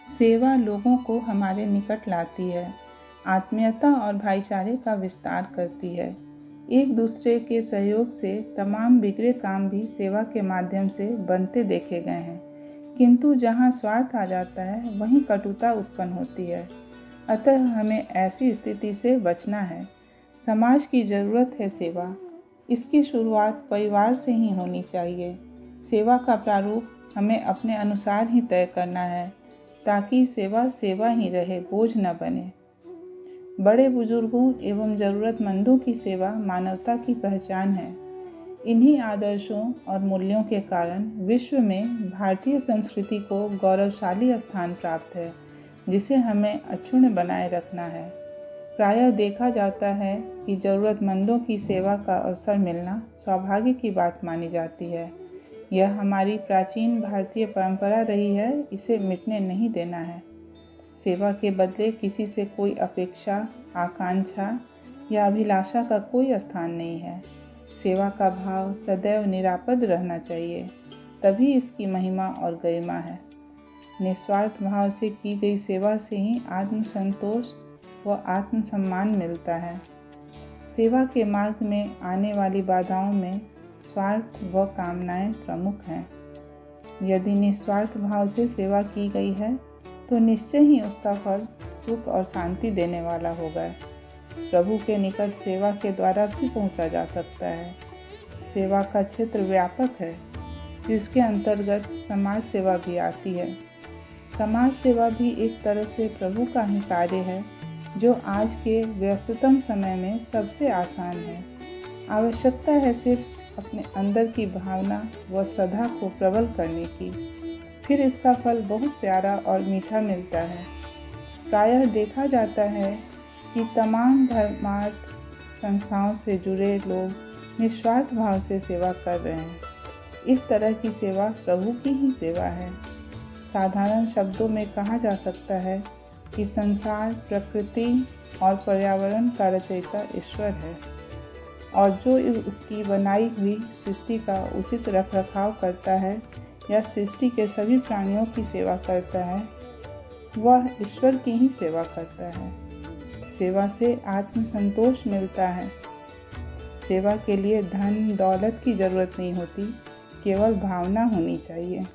सेवा लोगों को हमारे निकट लाती है, आत्मीयता और भाईचारे का विस्तार करती है। एक दूसरे के सहयोग से तमाम बिगड़े काम भी सेवा के माध्यम से बनते देखे गए हैं, किंतु जहाँ स्वार्थ आ जाता है वहीं कटुता उत्पन्न होती है। अतः हमें ऐसी स्थिति से बचना है। समाज की ज़रूरत है सेवा। इसकी शुरुआत परिवार से ही होनी चाहिए। सेवा का प्रारूप हमें अपने अनुसार ही तय करना है, ताकि सेवा सेवा ही रहे, बोझ न बने। बड़े बुजुर्गों एवं ज़रूरतमंदों की सेवा मानवता की पहचान है। इन्हीं आदर्शों और मूल्यों के कारण विश्व में भारतीय संस्कृति को गौरवशाली स्थान प्राप्त है, जिसे हमें अक्षुण्ण बनाए रखना है। प्रायः देखा जाता है कि ज़रूरतमंदों की सेवा का अवसर मिलना सौभाग्य की बात मानी जाती है। यह हमारी प्राचीन भारतीय परंपरा रही है, इसे मिटने नहीं देना है। सेवा के बदले किसी से कोई अपेक्षा, आकांक्षा या अभिलाषा का कोई स्थान नहीं है। सेवा का भाव सदैव निरापद रहना चाहिए, तभी इसकी महिमा और गरिमा है। निस्वार्थ भाव से की गई सेवा से ही आत्मसंतोष व आत्मसम्मान मिलता है। सेवा के मार्ग में आने वाली बाधाओं में स्वार्थ व कामनाएं प्रमुख हैं। यदि निस्वार्थ भाव से सेवा की गई है तो निश्चय ही उसका फल सुख और शांति देने वाला होगा। प्रभु के निकट सेवा के द्वारा भी पहुंचा जा सकता है। सेवा का क्षेत्र व्यापक है, जिसके अंतर्गत समाज सेवा भी आती है। समाज सेवा भी एक तरह से प्रभु का ही कार्य है, जो आज के व्यस्ततम समय में सबसे आसान है। आवश्यकता है सिर्फ अपने अंदर की भावना व श्रद्धा को प्रबल करने की, फिर इसका फल बहुत प्यारा और मीठा मिलता है। प्रायः देखा जाता है कि तमाम धर्मार्थ संस्थाओं से जुड़े लोग निस्वार्थ भाव से सेवा कर रहे हैं। इस तरह की सेवा प्रभु की ही सेवा है। साधारण शब्दों में कहा जा सकता है कि संसार, प्रकृति और पर्यावरण का रचयिता ईश्वर है, और जो उसकी बनाई हुई सृष्टि का उचित रखरखाव करता है या सृष्टि के सभी प्राणियों की सेवा करता है, वह ईश्वर की ही सेवा करता है। सेवा से आत्मसंतोष मिलता है। सेवा के लिए धन दौलत की जरूरत नहीं होती, केवल भावना होनी चाहिए।